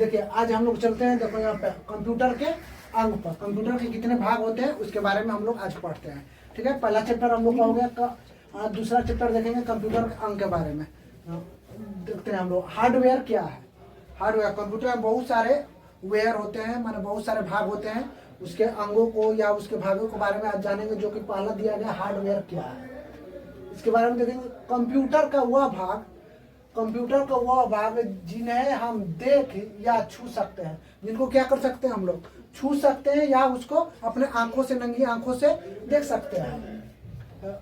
देखिए आज हम लोग चलते हैं, देखो यहाँ पे कंप्यूटर के अंग पर, कंप्यूटर के कितने भाग होते हैं उसके बारे में हम लोग आज पढ़ते हैं। ठीक है, पहला चैप्टर हम लोग का हो गया। दूसरा चैप्टर देखेंगे कंप्यूटर के अंग के बारे में। देखते हैं हम लोग हार्डवेयर क्या है। हार्डवेयर, कंप्यूटर में बहुत सारे वेयर होते हैं, माने बहुत सारे भाग होते हैं। उसके अंगों को या उसके भागों के बारे में आज जानेंगे, जो कि पहला दिया गया हार्डवेयर क्या है इसके बारे में देखेंगे। कंप्यूटर का वह भाग, कंप्यूटर का वह भाग जिन्हें हम देख या छू सकते हैं, जिनको क्या कर सकते हैं हम लोग, छू सकते हैं या उसको अपने आंखों से, नंगी आंखों से देख सकते हैं,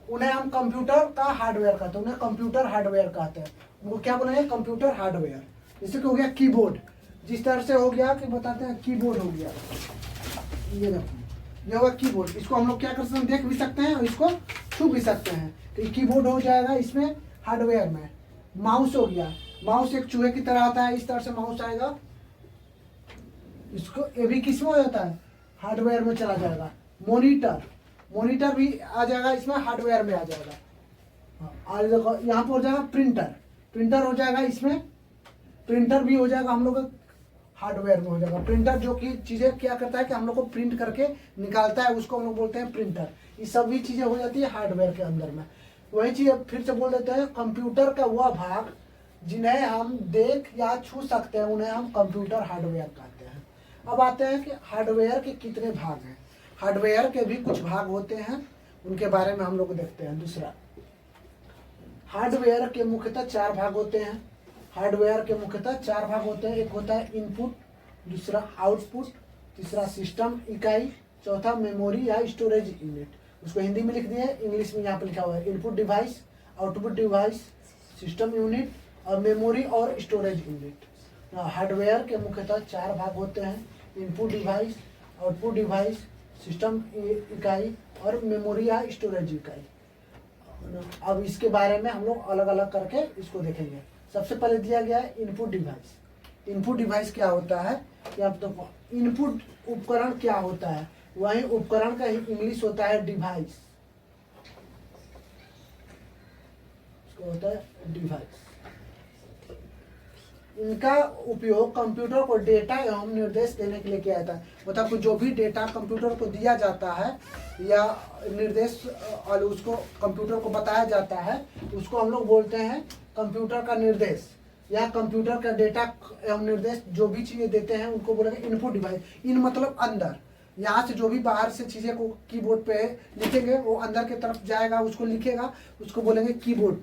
उन्हें हम कंप्यूटर का हार्डवेयर कहते हैं, उन्हें कंप्यूटर हार्डवेयर कहते हैं। उनको क्या बोलेंगे, कंप्यूटर हार्डवेयर। जैसे कि हो गया कीबोर्ड, जिस तरह से हो गया कि बताते हैं कीबोर्ड हो गया, ये देखो ये होगा कीबोर्ड। इसको हम लोग क्या कर सकते हैं, देख भी सकते हैं और इसको छू भी सकते हैं, तो कीबोर्ड हो जाएगा इसमें हार्डवेयर में। माउस हो गया, माउस एक चूहे की तरह आता है, इस तरह से माउस आएगा, इसको ये भी किसमें होता है, हार्डवेयर में चला जाएगा। मॉनिटर, मॉनिटर भी आ जाएगा इसमें, हार्डवेयर में आ जाएगा। और देखो यहाँ पर हो जाएगा प्रिंटर, प्रिंटर हो जाएगा इसमें, प्रिंटर भी हो जाएगा हम लोग हार्डवेयर में हो जाएगा। प्रिंटर जो कि चीजें क्या करता है कि हम लोग को प्रिंट करके निकालता है, उसको हम लोग बोलते हैं प्रिंटर। ये सभी चीजें हो जाती है हार्डवेयर के अंदर में। वही चीज फिर से बोल देते हैं, कंप्यूटर का वह भाग जिन्हें हम देख या छू सकते हैं, उन्हें हम कंप्यूटर हार्डवेयर कहते हैं। अब आते हैं कि हार्डवेयर के कितने भाग हैं। हार्डवेयर के भी कुछ भाग होते हैं, उनके बारे में हम लोग देखते हैं। दूसरा, हार्डवेयर के मुख्यतः 4 भाग होते हैं। हार्डवेयर के मुख्यतः 4 भाग होते हैं। एक होता है इनपुट, दूसरा आउटपुट, तीसरा सिस्टम इकाई, चौथा मेमोरी या स्टोरेज यूनिट। उसको हिंदी में लिख दिए, इंग्लिश में यहाँ पे लिखा हुआ है input device, output device, system unit और मेमोरी और स्टोरेज यूनिट। हार्डवेयर के मुख्यतः 4 भाग होते हैं, input device, output device, system इकाई और मेमोरी या स्टोरेज इकाई। अब इसके बारे में हम लोग अलग अलग करके इसको देखेंगे। सबसे पहले दिया गया है इनपुट डिवाइस। इनपुट डिवाइस क्या होता है, या तो इनपुट उपकरण क्या होता है, वही उपकरण का ही इंग्लिश होता है डिवाइस, इसको होता है डिवाइस। इनका उपयोग कंप्यूटर को डेटा एवं निर्देश देने के लिए किया जाता है। मतलब जो भी डेटा कंप्यूटर को दिया जाता है या निर्देश और उसको कंप्यूटर को बताया जाता है, उसको हम लोग बोलते हैं कंप्यूटर का निर्देश या कंप्यूटर का डेटा एवं निर्देश। जो भी चीजें देते हैं उनको बोलेंगे इनपुट डिवाइस। इन मतलब अंदर, यहाँ से जो भी बाहर से चीजें को कीबोर्ड पे लिखेंगे वो अंदर की तरफ जाएगा, उसको लिखेगा, उसको बोलेंगे कीबोर्ड।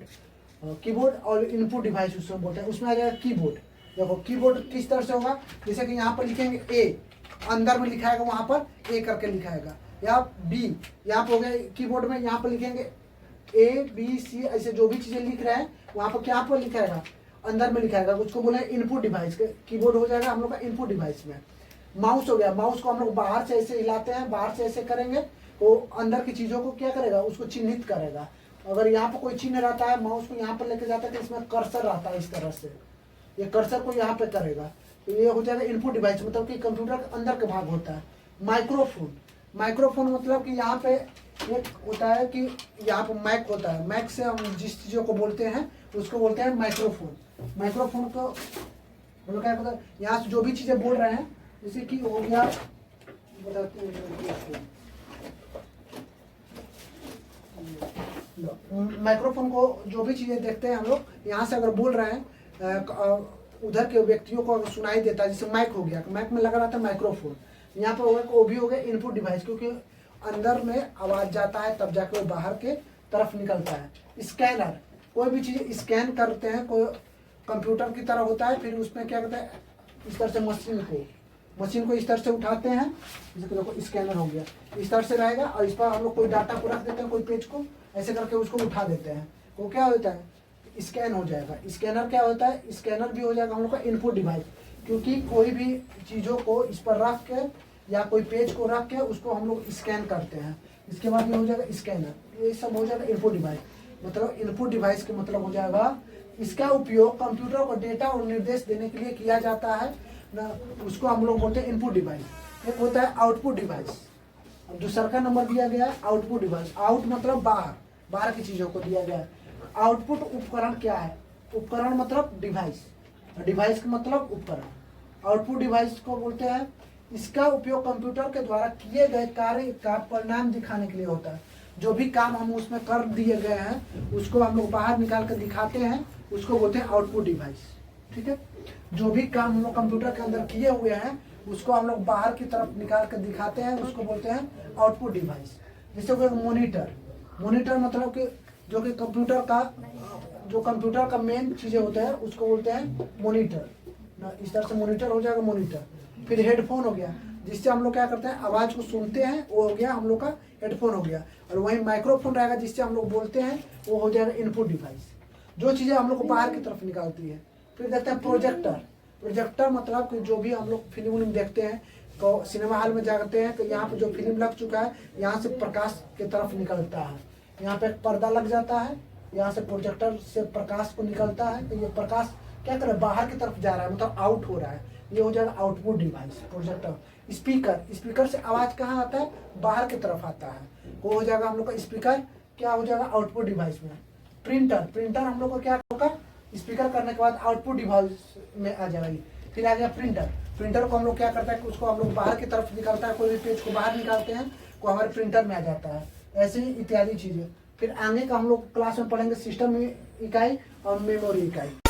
कीबोर्ड और इनपुट डिवाइस उसमें बोलते हैं। उसमें आ जाएगा कीबोर्ड। देखो कीबोर्ड किस तरह से होगा, जैसे कि यहाँ पर लिखेंगे ए, अंदर में लिखाएगा वहां पर ए करके लिखाएगा, या बी यहाँ पर हो गया कीबोर्ड में, यहाँ पर लिखेंगे ए बी सी, ऐसे जो भी चीजें लिख रहे हैं वहां पर क्या पर लिखाएगा, अंदर में लिखाएगा, उसको बोले इनपुट डिवाइस। कीबोर्ड हो जाएगा हम लोग का इनपुट डिवाइस में। माउस हो गया, माउस को हम लोग बाहर से ऐसे हिलाते हैं, बाहर से ऐसे करेंगे तो अंदर की चीजों को क्या करेगा, उसको चिन्हित करेगा। अगर यहाँ पर कोई चिन्ह रहता है, माउस को यहाँ पर लेके जाता है तो इसमें कर्सर रहता है, इस तरह से ये कर्सर को यहाँ पे करेगा, तो ये हो जाएगा इनपुट डिवाइस, मतलब कि कंप्यूटर के अंदर का भाग होता है। माइक्रोफोन, माइक्रोफोन मतलब कि यहाँ पे एक होता है कि यहाँ पर मैक होता है, मैक से हम जिस चीजों को बोलते हैं उसको बोलते हैं माइक्रोफोन। माइक्रोफोन को हम लोग क्या कहते हैं, यहाँ से जो भी चीजें बोल रहे हैं, जैसे कि हो गया, बताते हैं माइक्रोफोन को जो भी चीजें देखते हैं हम लोग, यहाँ से अगर बोल रहे हैं उधर के व्यक्तियों को अगर सुनाई देता है, जैसे माइक हो गया, माइक में लगा रहता है माइक्रोफोन। यहाँ पर होगा वो भी हो गया इनपुट डिवाइस, क्योंकि अंदर में आवाज जाता है तब जाके वो बाहर के तरफ निकलता है। स्कैनर, कोई भी चीज स्कैन करते हैं, कोई कंप्यूटर की तरह होता है, फिर उसमें क्या करते हैं, इस तरह से मशीन को इस तरह से उठाते हैं, जैसे कि देखो स्कैनर हो गया, इस तरह से रहेगा और इस पर हम लोग कोई डाटा को रख देते हैं, कोई पेज को ऐसे करके उसको उठा देते हैं, वो क्या होता है, स्कैन हो जाएगा। स्कैनर क्या होता है, स्कैनर भी हो जाएगा हम लोग का इनपुट डिवाइस, क्योंकि कोई भी चीज़ों को इस पर रख के या कोई पेज को रख के उसको हम लोग स्कैन करते हैं। इसके बाद ये हो जाएगा स्कैनर, ये सब हो जाएगा इनपुट डिवाइस। मतलब इनपुट डिवाइस के मतलब हो जाएगा इसका उपयोग कंप्यूटर को डेटा और निर्देश देने के लिए किया जाता है ना, उसको हम लोग बोलते हैं इनपुट डिवाइस। एक होता है आउटपुट डिवाइस। अब दूसरा का नंबर दिया गया है आउटपुट डिवाइस। आउट मतलब बाहर, बाहर की चीजों को दिया गया है। आउटपुट उपकरण क्या है, उपकरण मतलब डिवाइस, डिवाइस का मतलब उपकरण। आउटपुट डिवाइस को बोलते हैं। इसका उपयोग कंप्यूटर के द्वारा किए गए कार्य का परिणाम दिखाने के लिए होता है। जो भी काम हम उसमें कर दिए गए हैं उसको हम लोग बाहर निकाल कर दिखाते हैं, उसको बोलते हैं आउटपुट डिवाइस। ठीक है, जो भी काम हम लोग कंप्यूटर के अंदर किए हुए हैं उसको हम लोग बाहर की तरफ निकाल कर दिखाते हैं, उसको बोलते हैं आउटपुट डिवाइस। जैसे कोई मोनीटर, मोनीटर मतलब कि जो कि कंप्यूटर का मेन चीजें होते हैं उसको बोलते हैं मोनीटर। इस तरह से मोनीटर हो जाएगा मोनीटर। फिर हेडफोन हो गया, जिससे हम लोग क्या करते हैं आवाज को सुनते हैं, वो हो गया हम लोग का हेडफोन हो गया। और वहीं माइक्रोफोन रहेगा जिससे हम लोग बोलते हैं, वो हो जाएगा इनपुट डिवाइस, जो चीजें हम लोग को बाहर की तरफ निकालती है। फिर देखते हैं प्रोजेक्टर। प्रोजेक्टर मतलब कि जो भी हम लोग फिल्म देखते हैं तो सिनेमा हॉल में जाते हैं तो यहाँ पे जो फिल्म लग चुका है यहाँ से प्रकाश की तरफ निकलता है, यहाँ पे एक पर्दा लग जाता है, यहाँ से प्रोजेक्टर से प्रकाश को निकलता है, तो ये प्रकाश क्या कर रहा है बाहर की तरफ जा रहा है, मतलब आउट हो रहा है, ये हो जाएगा output device projector. Speaker, speaker से आवाज कहाँ आता है, बाहर की तरफ आता है, वो हो जाएगा हम लोग का स्पीकर, क्या हो जाएगा आउटपुट डिवाइस में। प्रिंटर, प्रिंटर हम लोग को क्या होगा स्पीकर करने के बाद आउटपुट डिवाइस में आ जाएगी। फिर आ गया प्रिंटर, प्रिंटर को हम लोग क्या करता है कि उसको हम लोग बाहर की तरफ निकालता है, कोई भी पेज को बाहर निकालते हैं वो हमारे प्रिंटर में आ जाता है, ऐसे ही इत्यादि चीजें। फिर आगे का हम लोग क्लास में पढ़ेंगे सिस्टम इकाई और मेमोरी इकाई।